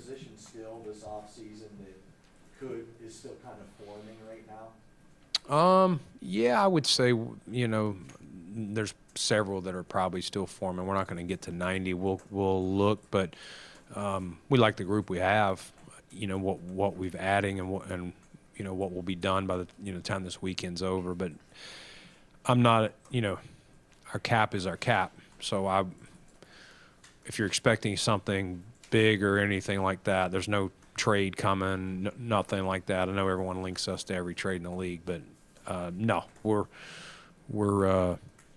position still this offseason that is still kind of forming right now? Yeah, I would say, there's several that are probably still forming. We're not going to get to 90. We'll look, but we like the group we have. What we've adding and what will be done by the time this weekend's over. But I'm not, our cap is our cap. So if you're expecting something big or anything like that, there's no trade coming, nothing like that. I know everyone links us to every trade in the league, but no, we're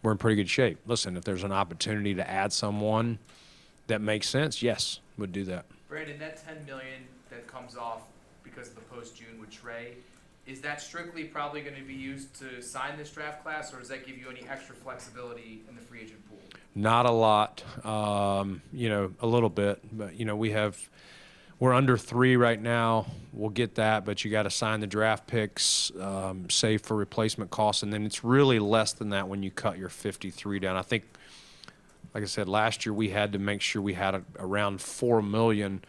in pretty good shape. Listen, if there's an opportunity to add someone that makes sense, yes, would do that. Brandon, that $10 million that comes off because of the post-June with Trey, is that strictly probably going to be used to sign this draft class, or does that give you any extra flexibility in the free agent pool? Not a lot, a little bit, but we're under 3 right now. We'll get that, but you got to sign the draft picks, save for replacement costs, and then it's really less than that when you cut your 53 down. I think, like I said, last year we had to make sure we had around $4 million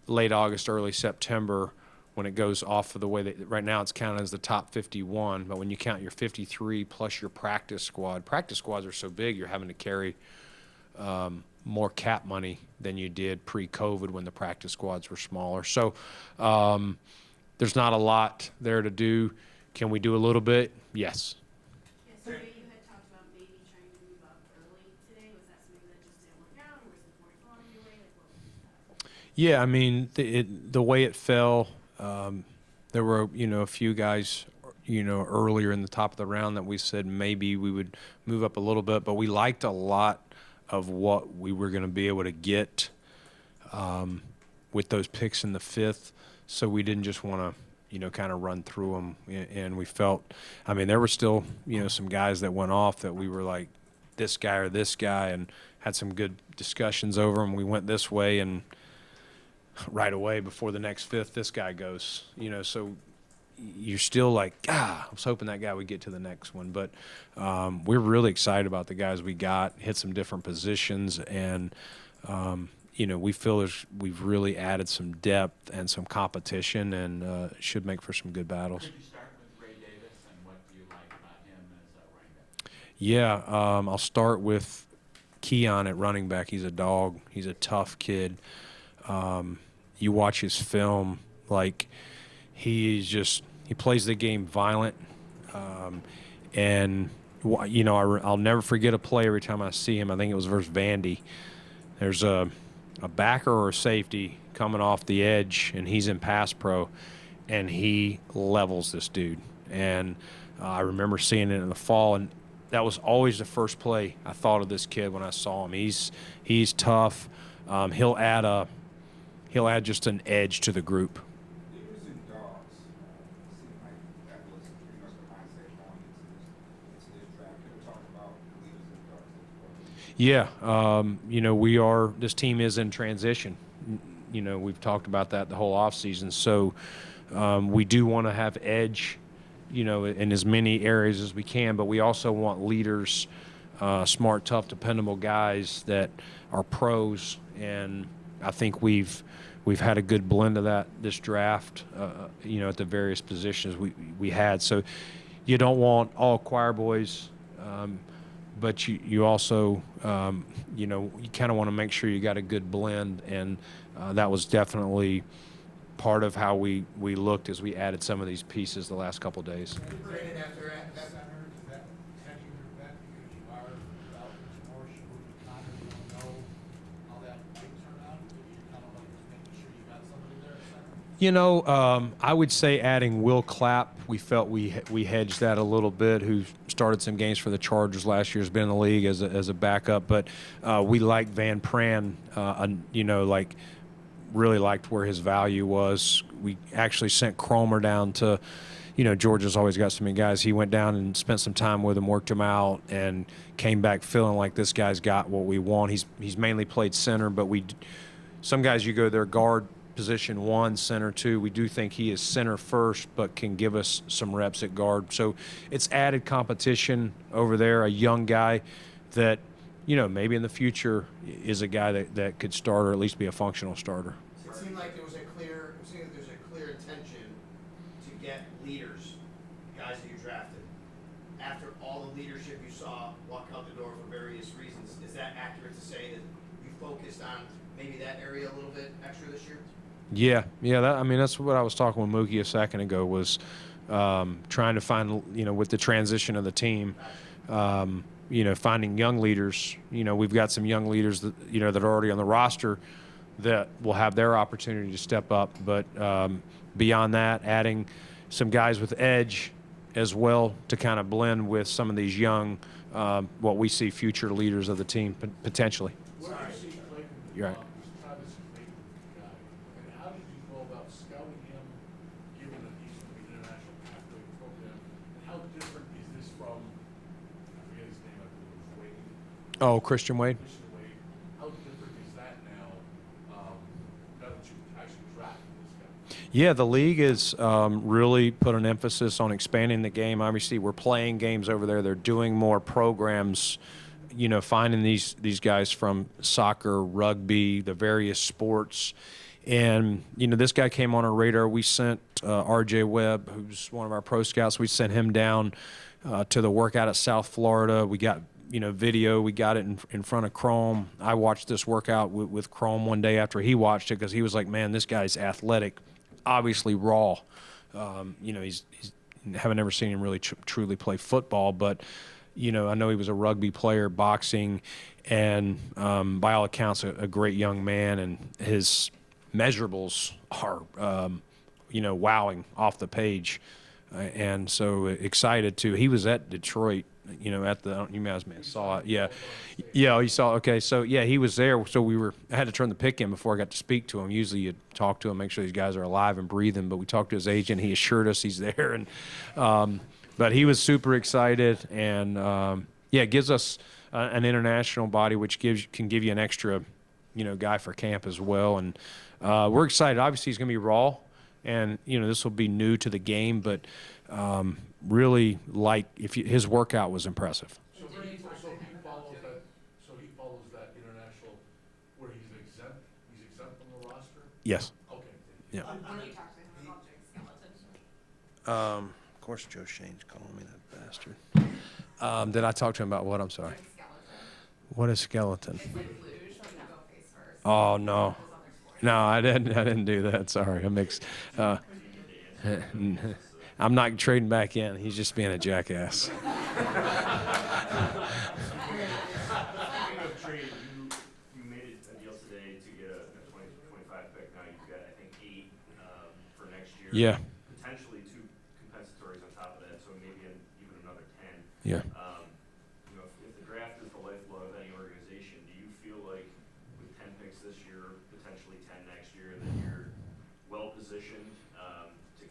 late August, early September when it goes off of the way that right now it's counted as the top 51. But when you count your 53 plus your practice squads are so big, you're having to carry more cap money than you did pre-COVID when the practice squads were smaller. So there's not a lot there to do. Can we do a little bit? Yes. Yeah, so you had talked about maybe trying to move up early today. Was that something that just didn't work out, or was the 44 on your way? Like, what was that? Yeah, I mean, the way it fell, there were, a few guys, earlier in the top of the round that we said maybe we would move up a little bit, but we liked a lot of what we were going to be able to get with those picks in the 5th, so we didn't just want to, kind of run through them. And we felt, I mean, there were still, some guys that went off that we were like, this guy or this guy, and had some good discussions over them. We went this way, and right away before the next 5th, this guy goes, so you're still like, I was hoping that guy would get to the next one. But we're really excited about the guys we got, hit some different positions, and, we feel we've really added some depth and some competition, and should make for some good battles. Could you start with Ray Davis, and what do you like about him as a running back? Yeah, I'll start with Keon at running back. He's a dog. He's a tough kid. You watch his film, like he plays the game violent, and I'll never forget a play every time I see him. I think it was versus Vandy. There's a backer or a safety coming off the edge, and he's in pass pro, and he levels this dude. And I remember seeing it in the fall, and that was always the first play I thought of this kid when I saw him. He's tough. He'll add just an edge to the group. Leaders and dogs seem like that was pretty much the mindset going into this draft. Can we talk about leaders and dogs? Yeah, this team is in transition. We've talked about that the whole offseason. So we do want to have edge, in as many areas as we can, but we also want leaders, smart, tough, dependable guys that are pros, and I think we've had a good blend of that this draft, at the various positions we had. So you don't want all choir boys, but you also, you kind of want to make sure you got a good blend, and that was definitely part of how we looked as we added some of these pieces the last couple of days. Brandon, after that center, does that protect you your bet because you are developing more smooth Connor, you don't know how that might turn out? You're kind of like just making sure you got somebody there at center? I would say adding Will Clapp, we felt we hedged that a little bit, who started some games for the Chargers last year, has been in the league as a backup, but we like Van Pran, really liked where his value was. We actually sent Cromer down to, Georgia's always got so many guys. He went down and spent some time with him, worked him out, and came back feeling like this guy's got what we want. He's mainly played center, but some guys you go there guard position 1, center 2. We do think he is center first, but can give us some reps at guard. So it's added competition over there, a young guy that, maybe in the future is a guy that could start or at least be a functional starter. seemed like there's a clear intention to get leaders, guys that you drafted. After all the leadership you saw walk out the door for various reasons, is that accurate to say that you focused on maybe that area a little bit extra this year? Yeah. I mean, that's what I was talking with Mookie a second ago, was trying to find, with the transition of the team, finding young leaders. We've got some young leaders that, that are already on the roster that will have their opportunity to step up. But beyond that, adding some guys with edge as well to kind of blend with some of these young, what we see future leaders of the team potentially. Where do you see Clayton? You're right. Travis is Clayton guy. And how did you go about scouting him, given that he's from the international pathway program? And how different is this from, I forget his name, I believe it was Wade. Oh, Christian Wade. Christian Wade. How different is that now, now that you actually drafted this guy? Yeah, the league has really put an emphasis on expanding the game. Obviously, we're playing games over there. They're doing more programs, finding these guys from soccer, rugby, the various sports. And, this guy came on our radar. We sent R.J. Webb, who's one of our pro scouts, we sent him down to the workout at South Florida. We got, video. We got it in front of Chrome. I watched this workout with Chrome one day after he watched it, because he was like, man, this guy's athletic, obviously raw. He's haven't ever seen him really truly play football, but I know he was a rugby player, boxing, and by all accounts, a great young man, and his measurables are, wowing off the page. And so excited too. He was at Detroit, at the, you guys may have saw it. Yeah. You saw, okay. So yeah, he was there. So I had to turn the pick in before I got to speak to him. Usually you talk to him, make sure these guys are alive and breathing, but we talked to his agent. He assured us he's there. And, but he was super excited, and it gives us an international body, which can give you an extra, guy for camp as well. And we're excited. Obviously, he's going to be raw, and this will be new to the game, but really his workout was impressive. So he follows that international where he's exempt from the roster? Yes. Okay. Yeah. When you talk to him about Jake Skeleton. Of course, Joe Shane's calling me that bastard. Did I talk to him about what? I'm sorry. Jake Skeleton. What is skeleton? It's like luge, when you go face first. Oh no, His other sport. no, I didn't do that. Sorry, I mixed. I'm not trading back in. He's just being a jackass. Speaking of trade, you made a deal today to get a 2025 pick. Now you've got, I think, 8 for next year. Yeah. Potentially 2 compensatories on top of that, so maybe even another 10. Yeah. If the draft is the lifeblood of any organization, do you feel like with 10 picks this year, potentially 10 next year, that you're well positioned to?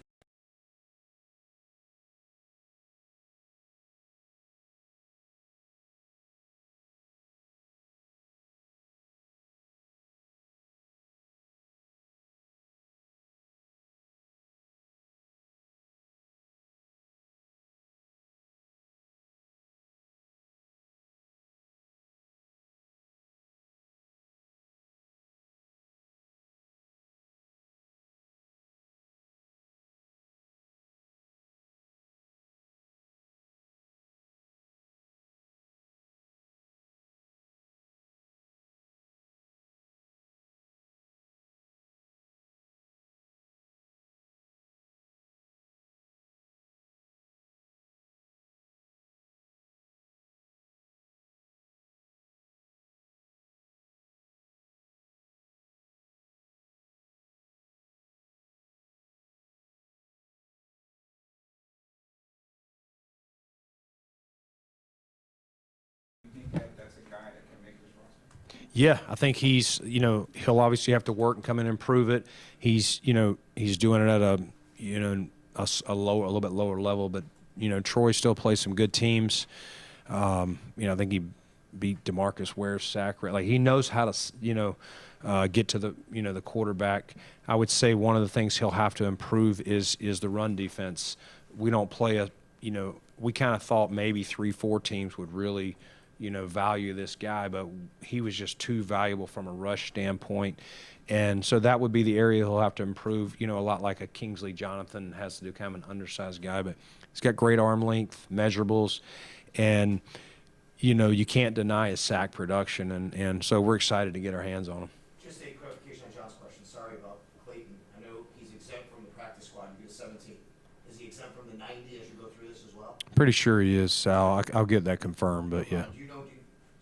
You think that's a guy that can make this roster? Yeah, I think he's, he'll obviously have to work and come in and prove it. He's, he's doing it at a little bit lower level, but, Troy still plays some good teams. I think he beat DeMarcus Ware's sack rate. Like, he knows how to, get to the, the quarterback. I would say one of the things he'll have to improve is the run defense. We don't play we kind of thought maybe 3-4 teams would really, value this guy, but he was just too valuable from a rush standpoint. And so that would be the area he'll have to improve, a lot like a Kingsley Jonathan has to do, kind of an undersized guy, but he's got great arm length, measurables, and, you can't deny his sack production. And so we're excited to get our hands on him. Just a clarification on John's question. Sorry about Clayton. I know he's exempt from the practice squad. You get 17. Is he exempt from the 90 as you go through this as well? Pretty sure he is, Sal. I'll get that confirmed, but yeah. Do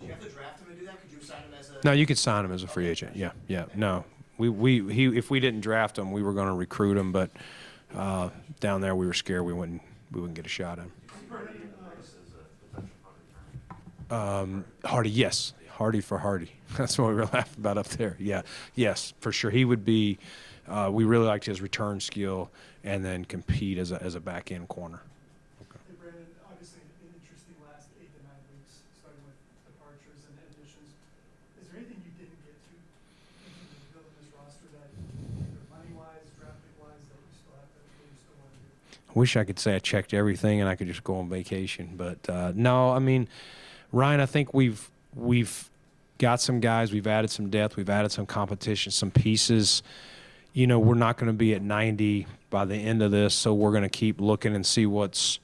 you have to draft him to do that? Could you sign him as a? No, you could sign him as a free agent. Yeah. No, if we didn't draft him, we were going to recruit him, but down there we were scared we wouldn't get a shot at him. Hardy, yes. Hardy for Hardy. That's what we were laughing about up there. Yeah, yes, for sure. He would be. We really liked his return skill, and then compete as a back end corner. Hey Brandon, obviously an interesting last 8 to 9 weeks, starting with departures and additions. Is there anything you didn't get to in terms of building this roster that either money-wise, draft pick-wise, that you still have to, that you still want to do? I wish I could say I checked everything and I could just go on vacation, but no. I mean, Ryan, I think we've got some guys. We've added some depth. We've added some competition, some pieces. We're not going to be at 90 by the end of this, so we're going to keep looking and see what's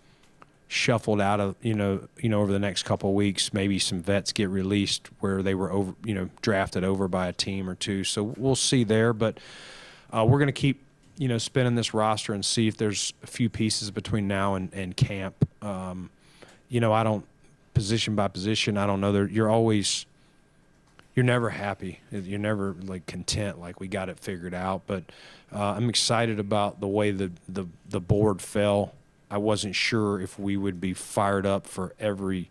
shuffled out of, over the next couple of weeks. Maybe some vets get released where they were over, drafted over by a team or two. So we'll see there, but we're going to keep, spinning this roster and see if there's a few pieces between now and camp. I don't, position by position, I don't know. You're never happy. You're never content, like we got it figured out. But I'm excited about the way the board fell. I wasn't sure if we would be fired up for every,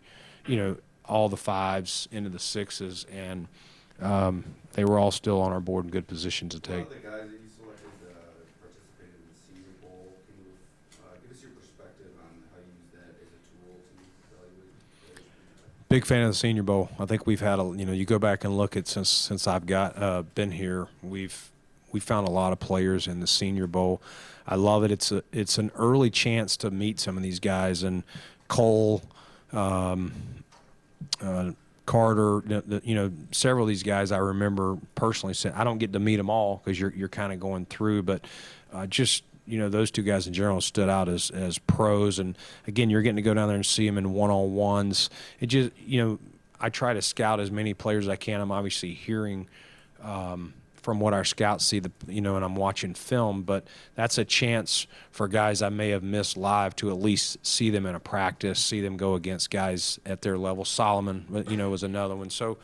all the 5s into the 6s, and they were all still on our board in good position to take. One of the guys that you selected participated in the Senior Bowl. Can you give us your perspective on how you use that as a tool to evaluate players? Big fan of the Senior Bowl. I think we've had you go back and look at since I've been here, we found a lot of players in the Senior Bowl. I love it. It's an early chance to meet some of these guys, and Cole, Carter, several of these guys I remember personally saying, I don't get to meet them all because you're kind of going through, but those two guys in general stood out as pros. And again, you're getting to go down there and see them in one-on-ones. It just, I try to scout as many players as I can. I'm obviously hearing from what our scouts see, and I'm watching film, but that's a chance for guys I may have missed live to at least see them in a practice, see them go against guys at their level. Solomon, was another one. So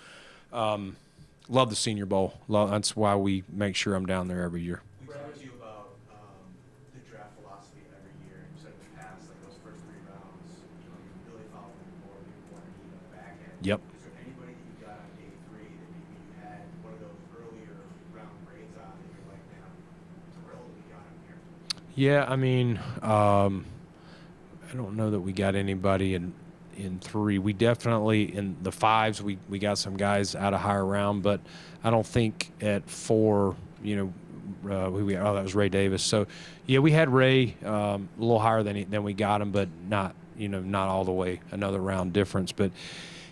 love the Senior Bowl. That's why we make sure I'm down there every year. We talked to you about the draft philosophy every year. You said in the past, those first 3 rounds, you really follow the board, you want to need a back end. Yep. Is there anybody that you got on day 3 that maybe you had one of those earlier round grades on that you're like, man, I'm thrilled to be on him here? Yeah, I mean, I don't know that we got anybody in 3. We definitely, in the 5s, we got some guys out of higher round, but I don't think at 4, who that was Ray Davis. So, yeah, we had Ray a little higher than we got him, but not all the way, another round difference. But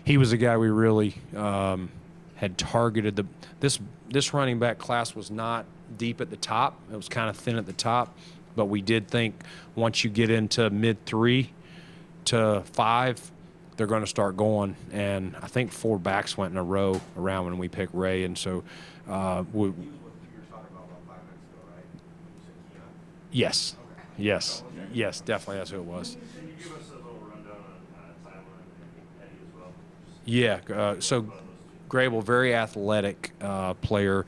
he was a guy we really had targeted. This running back class was not deep at the top. It was kind of thin at the top, but we did think once you get into mid 3 to 5, they're going to start going. And I think 4 backs went in a row around when we picked Ray, and so He was what you were talking about 5 minutes ago, right? You said Keon? yes, yes, definitely that's who it was. Can you give us a little rundown on Tyler and Eddie as well? Yeah, so Grable, very athletic player,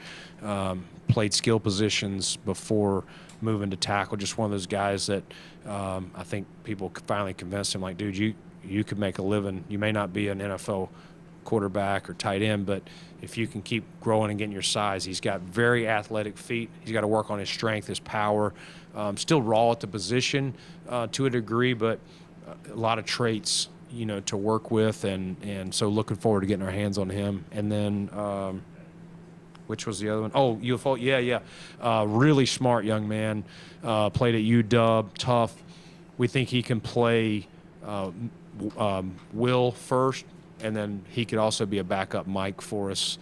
played skill positions before moving to tackle. Just one of those guys that I think people finally convinced him, like, dude, you could make a living. You may not be an NFL quarterback or tight end, but if you can keep growing and getting your size, he's got very athletic feet. He's got to work on his strength, his power. Still raw at the position to a degree, but a lot of traits, to work with, and so looking forward to getting our hands on him. And then which was the other one? Oh, UFO, yeah. Really smart young man, played at UW, tough. We think he can play Will first, and then he could also be a backup Mike for us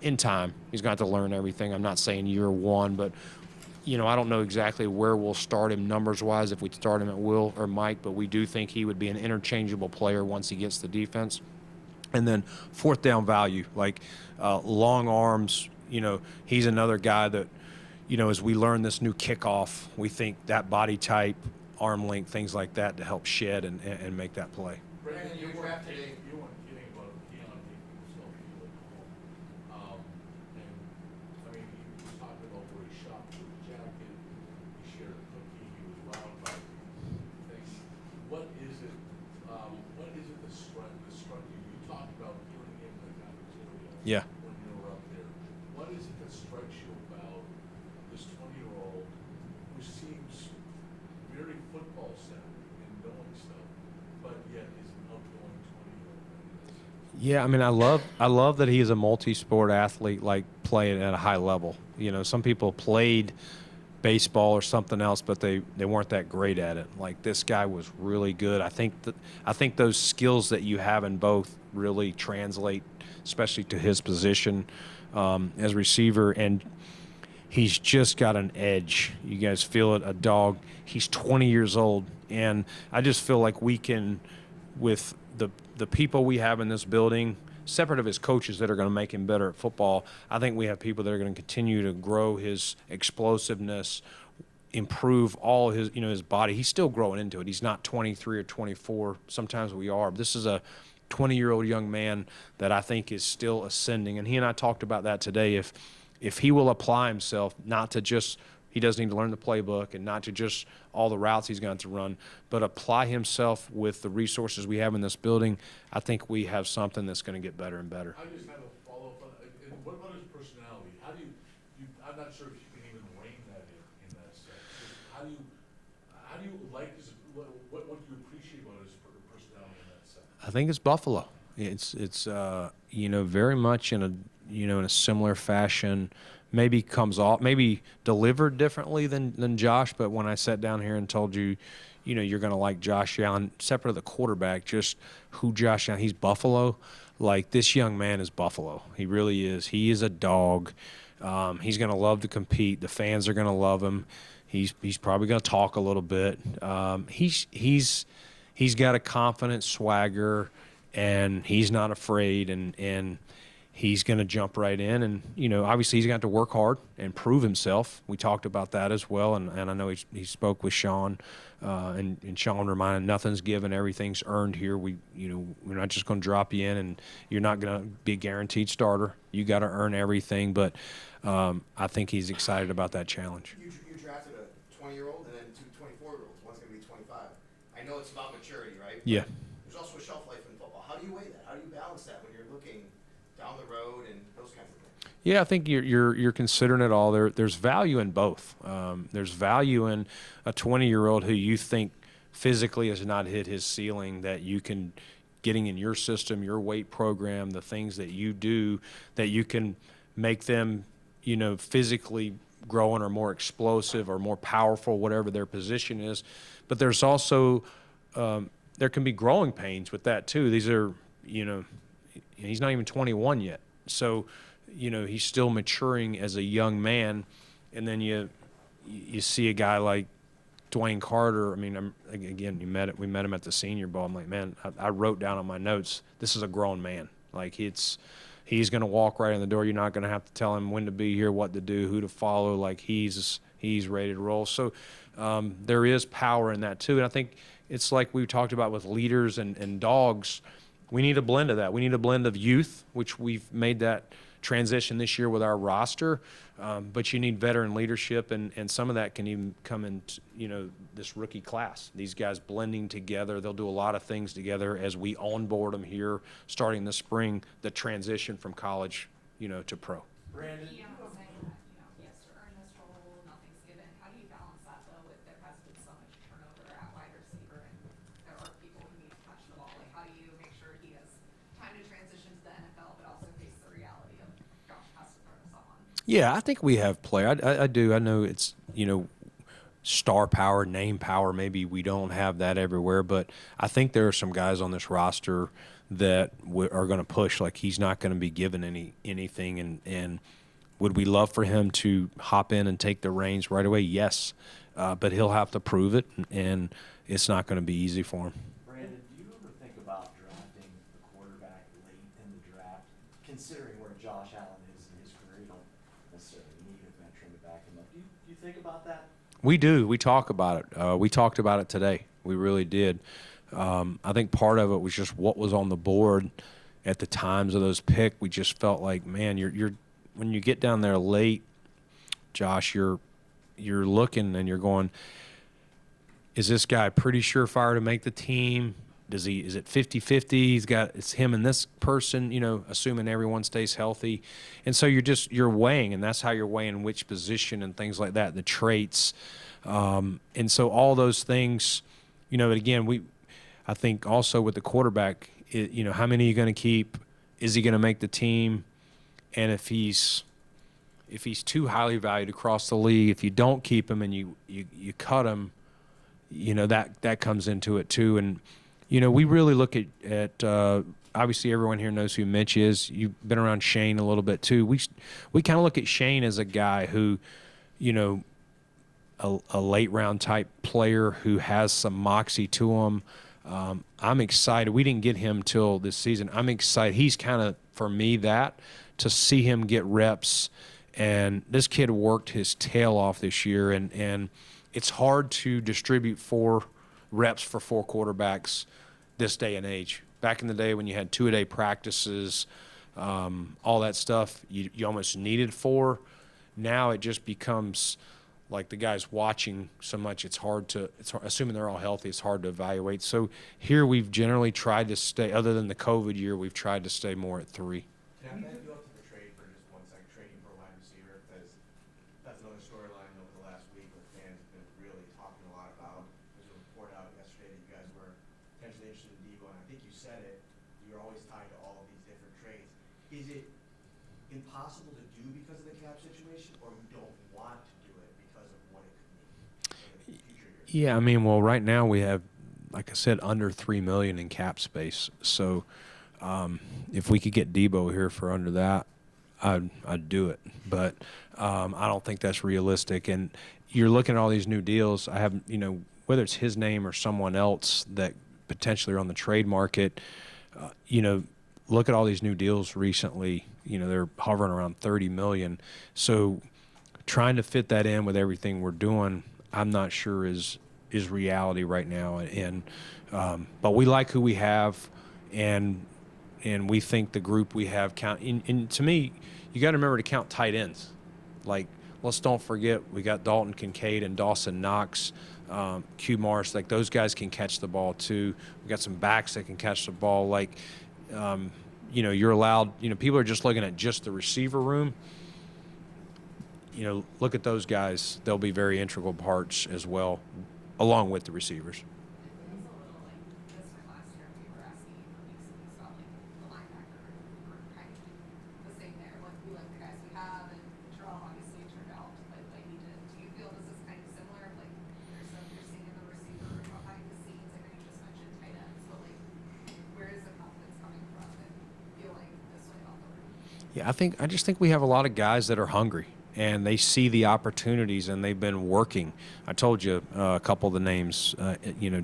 in time. He's got to learn everything. I'm not saying year one, but I don't know exactly where we'll start him numbers-wise if we start him at Will or Mike, but we do think he would be an interchangeable player once he gets the defense. And then fourth down value, like long arms, he's another guy that, as we learn this new kickoff, we think that body type, arm length, things like that to help shed and make that play. Brandon, you weren't kidding about Keon making himself feel at home. And I mean, he was talking about where he shopped with his jacket, he shared a cookie, he was wowed by things. What is it that struck you? You talked about putting in the cafeteria when you were up there. What is it that strikes you about this 20-year-old who seems very football-centered in knowing stuff, but yet is an outgoing 20-year-old? Yeah, I mean, I love that he is a multi-sport athlete, like playing at a high level. Some people played baseball or something else, but they weren't that great at it. Like this guy was really good. I think those skills that you have in both really translate, especially to his position as receiver. And he's just got an edge. You guys feel it, a dog. He's 20 years old, and I just feel like we can, with the people we have in this building, separate of his coaches that are going to make him better at football, I think we have people that are going to continue to grow his explosiveness, improve all his, his body. He's still growing into it. He's not 23 or 24. Sometimes we are. This is a 20-year-old young man that I think is still ascending, and he and I talked about that today. If he will apply himself, not to just, he doesn't need to learn the playbook and not to just all the routes he's going to run, but apply himself with the resources we have in this building, I think we have something that's going to get better and better. I just have a follow-up on that. And what about his personality? How do you I'm not sure if you can even rein that in that sense. How do you like his, what do you appreciate about his personality in that sense? I think it's Buffalo. It's very much in a similar fashion. Maybe comes off, maybe delivered differently than Josh. But when I sat down here and told you, you're going to like Josh Allen, separate of the quarterback, just who Josh Allen, he's Buffalo. Like this young man is Buffalo. He really is. He is a dog. He's going to love to compete. The fans are going to love him. He's probably going to talk a little bit. He's got a confident swagger, and he's not afraid, and he's going to jump right in. And, obviously he's got to work hard and prove himself. We talked about that as well. And I know he spoke with Sean, and Sean reminded nothing's given, everything's earned here. We're not just going to drop you in, and you're not going to be a guaranteed starter. You got to earn everything. But I think he's excited about that challenge. You drafted a 20-year-old and then two 24-year-olds. One's going to be 25. I know it's about maturity, right? Yeah. There's also a shelf life in football. How do you weigh that? How do you balance that when you're looking down the road and those kinds of things? Yeah, I think you're considering it all. There's value in both. There's value in a 20-year-old who you think physically has not hit his ceiling, that you can, getting in your system, your weight program, the things that you do, that you can make them, physically growing or more explosive or more powerful, whatever their position is. But there's also there can be growing pains with that too. These are, he's not even 21 yet. So, he's still maturing as a young man. And then you see a guy like Dwayne Carter. I mean, again, we met him at the Senior Bowl. I'm like, man, I wrote down on my notes, this is a grown man. Like he's going to walk right in the door. You're not going to have to tell him when to be here, what to do, who to follow. Like he's ready to roll. So there is power in that too. And I think it's like we talked about with leaders and dogs. We need a blend of that. We need a blend of youth, which we've made that transition this year with our roster. But you need veteran leadership, and some of that can even come in, this rookie class. These guys blending together. They'll do a lot of things together as we onboard them here starting this spring, the transition from college, to pro. Brandon, Saying that, he has to earn this role, nothing's given. How do you balance that, though, with there has been so much turnover at wide receiver, and there are people who need to touch the ball? Like, how do you make sure he has time to transition to the NFL, but also face the reality of Josh has to throw to someone? Yeah, I think we have player. I do. I know it's, star power, name power. Maybe we don't have that everywhere, but I think there are some guys on this roster that are going to push like he's not going to be given anything. And would we love for him to hop in and take the reins right away? Yes, but he'll have to prove it, and it's not going to be easy for him. Brandon, do you ever think about drafting the quarterback late in the draft, considering where Josh Allen is in his career? You don't necessarily need a veteran to back him up. Do you think about that? We do. We talk about it. We talked about it today. We really did. I think part of it was just what was on the board at the times of those picks. We just felt like, man, you're when you get down there late, Josh, you're looking and you're going, is this guy pretty surefire to make the team? Is it 50-50? It's him and this person, assuming everyone stays healthy. And so you're weighing, and that's how you're weighing which position and things like that, the traits. And so all those things, again, I think also with the quarterback, how many are you going to keep? Is he going to make the team? And if he's too highly valued across the league, if you don't keep him and you cut him, that comes into it too. And we really look at obviously everyone here knows who Mitch is. You've been around Shane a little bit too. We kind of look at Shane as a guy who, a late round type player who has some moxie to him. I'm excited. We didn't get him till this season. I'm excited. He's kind of, for me, to see him get reps. And this kid worked his tail off this year, and it's hard to distribute 4 reps for 4 quarterbacks this day and age. Back in the day when you had 2-a-day practices, all that stuff, you almost needed 4. Now it just becomes like the guys watching so much, assuming they're all healthy, it's hard to evaluate. So here we've generally tried to stay, other than the COVID year, we've tried to stay more at 3. Can I go up to the trade for just 1 second, trading for a wide receiver? Because that's another storyline over the last week where fans have been really talking a lot about. There's a report out yesterday that you guys were potentially interested in Debo, and I think you said it, you're always tied to all of these different trades. Is it impossible to do because of the cap situation, or you don't want to do it because of what it could mean for the future years? Yeah, well, right now we have, like I said, under $3 million in cap space. So if we could get Debo here for under that, I'd do it. But I don't think that's realistic. And you're looking at all these new deals. I have, whether it's his name or someone else that potentially are on the trade market, look at all these new deals recently. They're hovering around $30 million. So trying to fit that in with everything we're doing, I'm not sure is reality right now. And but we like who we have, and we think the group we have count. And to me, you got to remember to count tight ends. Like, let's don't forget we got Dalton Kincaid and Dawson Knox, Q Morris. Like, those guys can catch the ball too. We got some backs that can catch the ball. Like, you're allowed. People are just looking at just the receiver room. Look at those guys. They'll be very integral parts as well, along with the receivers. It was a little like this time last year, we were asking for weeks and weeks about the linebacker. We're kind of the same there. Like, we like the guys we have, and Terrell obviously turned out like he did. Do you feel this is kind of similar? Like, there's stuff you're seeing in the receiver room behind the scenes. I know you just mentioned tight ends, but where is the confidence coming from and feeling this way about the room? Yeah, I just think we have a lot of guys that are hungry. And they see the opportunities, and they've been working. I told you a couple of the names,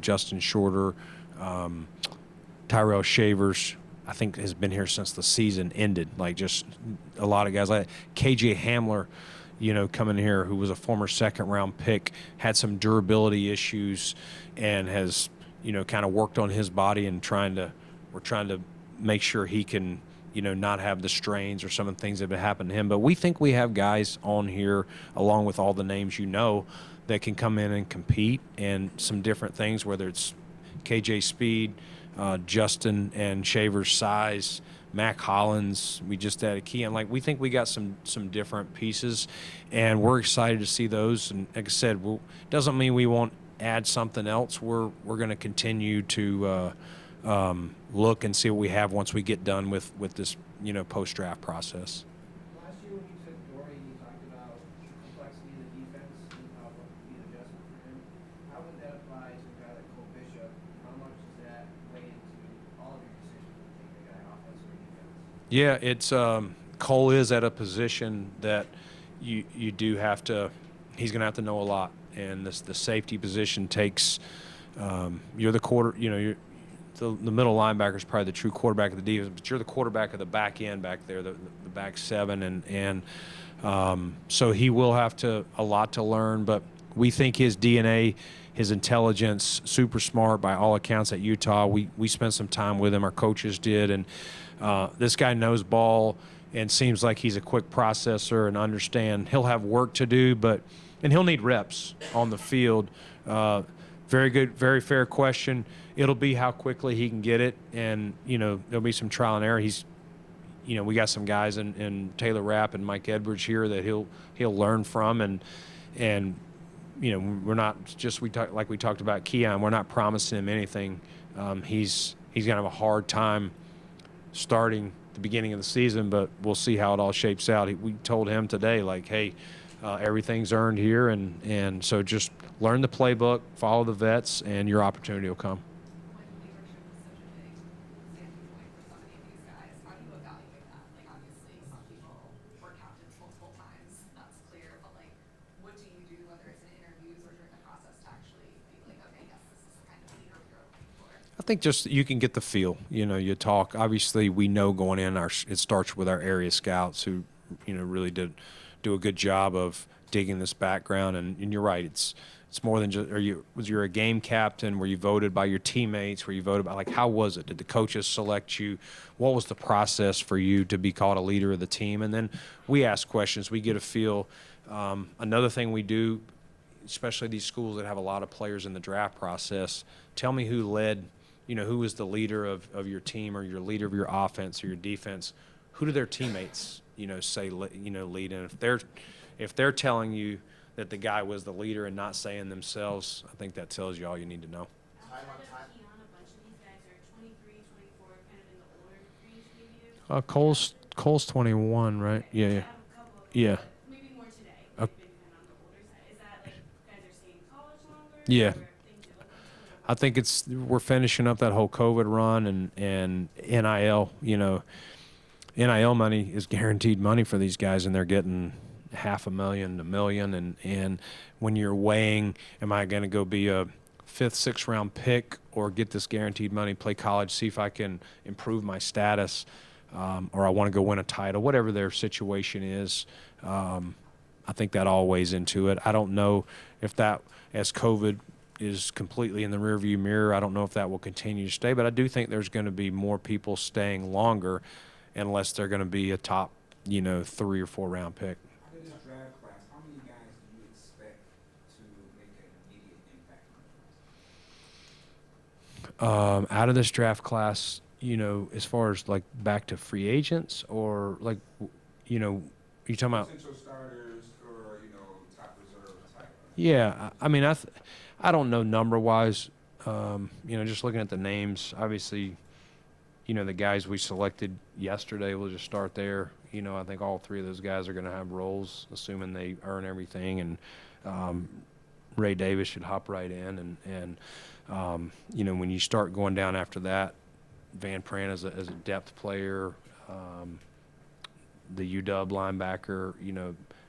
Justin Shorter, Tyrell Shavers, I think has been here since the season ended. Like, just a lot of guys. Like KJ Hamler, coming here, who was a former second-round pick, had some durability issues and has, kind of worked on his body and we're trying to make sure he can – not have the strains or some of the things that have happened to him. But we think we have guys on here, along with all the names that can come in and compete, and some different things, whether it's KJ speed, Justin and Shaver's size, Mac Hollins. We just had a key. And, we think we got some different pieces, and we're excited to see those. And like I said, doesn't mean we won't add something else. We're going to continue to look and see what we have once we get done with this, post-draft process. Last year when you took Dory, you talked about the complexity of the defense and how it would be an adjustment for Yeah, it's Cole is at a position that you do have to. He's going to have to know a lot, and the safety position takes. You're the quarter. You know, the middle linebacker is probably the true quarterback of the defense, but you're the quarterback of the back end back there, the back seven, and so he will have a lot to learn. But we think his DNA, his intelligence, super smart by all accounts at Utah. We spent some time with him. Our coaches did, and this guy knows ball and seems like he's a quick processor and understand. He'll have work to do, and he'll need reps on the field. Very good, very fair question. It'll be how quickly he can get it, and there'll be some trial and error. We got some guys in Taylor Rapp and Mike Edwards here that he'll learn from, and we're not just we talked about Keon. We're not promising him anything. He's gonna have a hard time starting the beginning of the season, but we'll see how it all shapes out. We told him today, like, hey, everything's earned here, and so just learn the playbook, follow the vets, and your opportunity will come. When leadership is such a big standing point for so many of these guys, how do you evaluate that? Like, obviously, some people were captains multiple times, that's clear, but like, what do you do, whether it's in interviews or during the process, to actually be like, okay, yes, this is the kind of leader you're looking for? I think just you can get the feel. You talk. Obviously, we know going in, it starts with our area scouts who, really did do a good job of digging this background. And you're right. It's more than just. Was you a game captain? Were you voted by your teammates? Were you voted by, like, how was it? Did the coaches select you? What was the process for you to be called a leader of the team? And then we ask questions. We get a feel. Another thing we do, especially these schools that have a lot of players in the draft process, tell me who led. Who was the leader of your team, or your leader of your offense or your defense? Who do their teammates, say, lead? And if they're telling you that the guy was the leader and not saying themselves, I think that tells you all you need to know. Outside of Keon, a bunch of these guys are 23, 24, kind of in the older range maybe. Cole's 21, right? Yeah. I have a couple of them, Yeah. but maybe more today. Uh, They've been kind of on the older side. Is that like guys are staying in college longer? Yeah. Or things are looking I think we're finishing up that whole COVID run and NIL. NIL money is guaranteed money for these guys, and they're getting $500,000 to $1 million. And when you're weighing, am I going to go be a 5th, 6th round pick, or get this guaranteed money, play college, see if I can improve my status, or I want to go win a title, whatever their situation is. I think that all weighs into it. I don't know if that, as COVID is completely in the rearview mirror, I don't know if that will continue to stay, but I do think there's going to be more people staying longer, unless they're going to be a top, 3 or 4 round pick. Out of this draft class, how many guys do you expect to make an immediate impact? Out of this draft class, as far as like back to free agents, or like, you talking about Potential starters or, top reserve type? Yeah, I mean, I don't know number-wise. Just looking at the names, obviously, the guys we selected yesterday, we'll just start there. I think all 3 of those guys are going to have roles, assuming they earn everything. And Ray Davis should hop right in. And when you start going down after that, Van Pran as a depth player, the UW linebacker,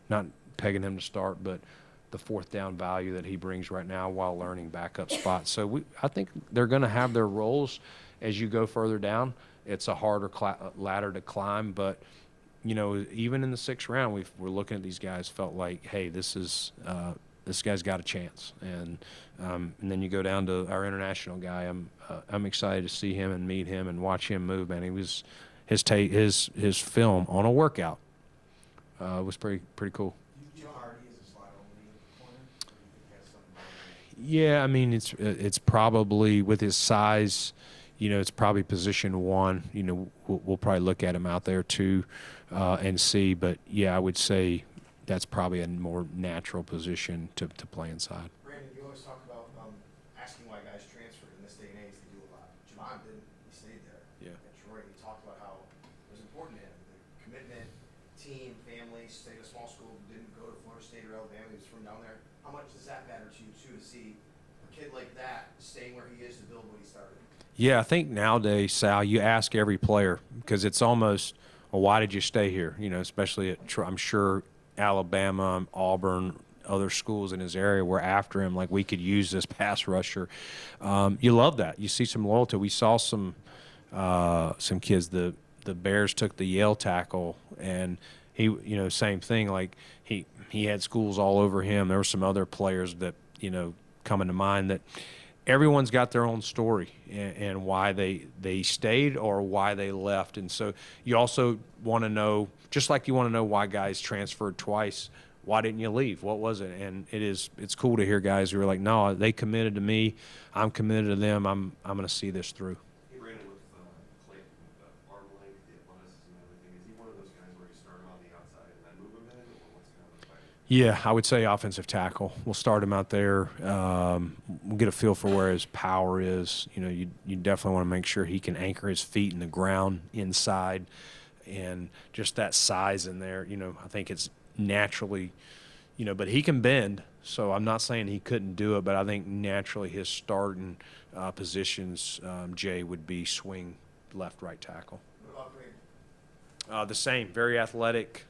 not pegging him to start, but the 4th down value that he brings right now while learning backup spots. So I think they're going to have their roles as you go further down. It's a harder ladder to climb, but even in the 6th round, we're looking at these guys, felt like, hey, this guy's got a chance. And then you go down to our international guy. I'm excited to see him and meet him and watch him move. Man, he was his film on a workout was pretty cool. Yeah, I mean, it's probably, with his size, it's probably position 1. We'll probably look at him out there too, and see. But yeah, I would say that's probably a more natural position to play inside. Brandon, you always talk about asking why guys transfer in this day and age. They do a lot. Javon didn't. He stayed there. Yeah. At Troy, he talked about how it was important to him. The commitment, team, family, stayed at a small school, didn't go to Florida State or Alabama. He was from down there. How much does that matter to you too, to see a kid like that staying where he is to build what he started? Yeah, I think nowadays, Sal, you ask every player, because it's almost well, why did you stay here? You know, especially I'm sure Alabama, Auburn, other schools in his area were after him, like, we could use this pass rusher. You love that. You see some loyalty. We saw some kids. The Bears took the Yale tackle, and he, you know, same thing. Like, he had schools all over him. There were some other players that, you know, coming to mind that everyone's got their own story and why they stayed or why they left. And so you also want to know, just like you want to know why guys transferred twice, why didn't you leave? What was it? And it's cool to hear guys who are like, no, they committed to me. I'm committed to them. I'm going to see this through. Hey, Brandon, with Clayton, arm length, the athleticism and everything, is he one of those guys where you start him on the outside and then move him in, or what's kind of the plan? Yeah, I would say offensive tackle. We'll start him out there. We'll get a feel for where his power is. You know, you definitely want to make sure he can anchor his feet in the ground inside, and just that size in there. You know, I think it's naturally, you know, but he can bend. So I'm not saying he couldn't do it, but I think naturally his starting positions, Jay, would be swing, left, right tackle. What about Brandon? The same, very athletic.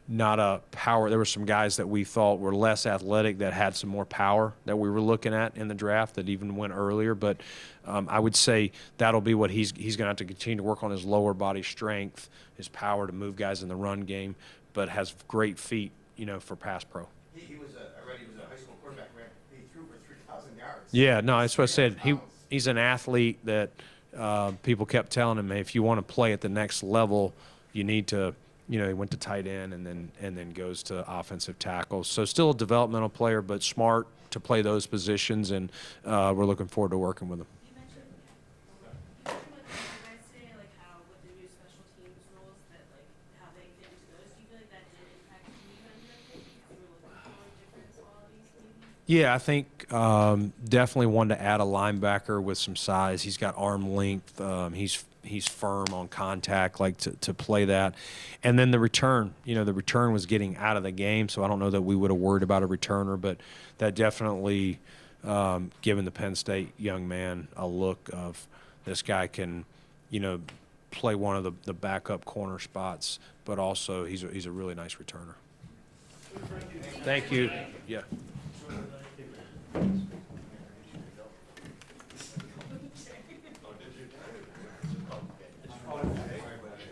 Not a power. There were some guys that we thought were less athletic that had some more power that we were looking at in the draft that even went earlier. But I would say that'll be what he's going to have to continue to work on, his lower body strength, his power to move guys in the run game, but has great feet, you know, for pass pro. He was I read he was a high school quarterback, man. He threw for 3,000 yards. Yeah, no, that's what I said. He's an athlete that people kept telling him, if you want to play at the next level, you need to. You know, he went to tight end and then goes to offensive tackle. So still a developmental player, but smart to play those positions, and we're looking forward to working with him. You mentioned with the guys today, like how with the new special teams rules that like how they fit into those. Do you feel like that did impact you and your opinion? You were looking for different qualities, maybe? Yeah, I think definitely wanted to add a linebacker with some size. He's got arm length. He's firm on contact, like to play that. And then the return, you know, the return was getting out of the game, so I don't know that we would have worried about a returner, but that definitely given the Penn State young man a look of this guy can, you know, play one of the backup corner spots, but also he's a really nice returner. Thank you. Yeah.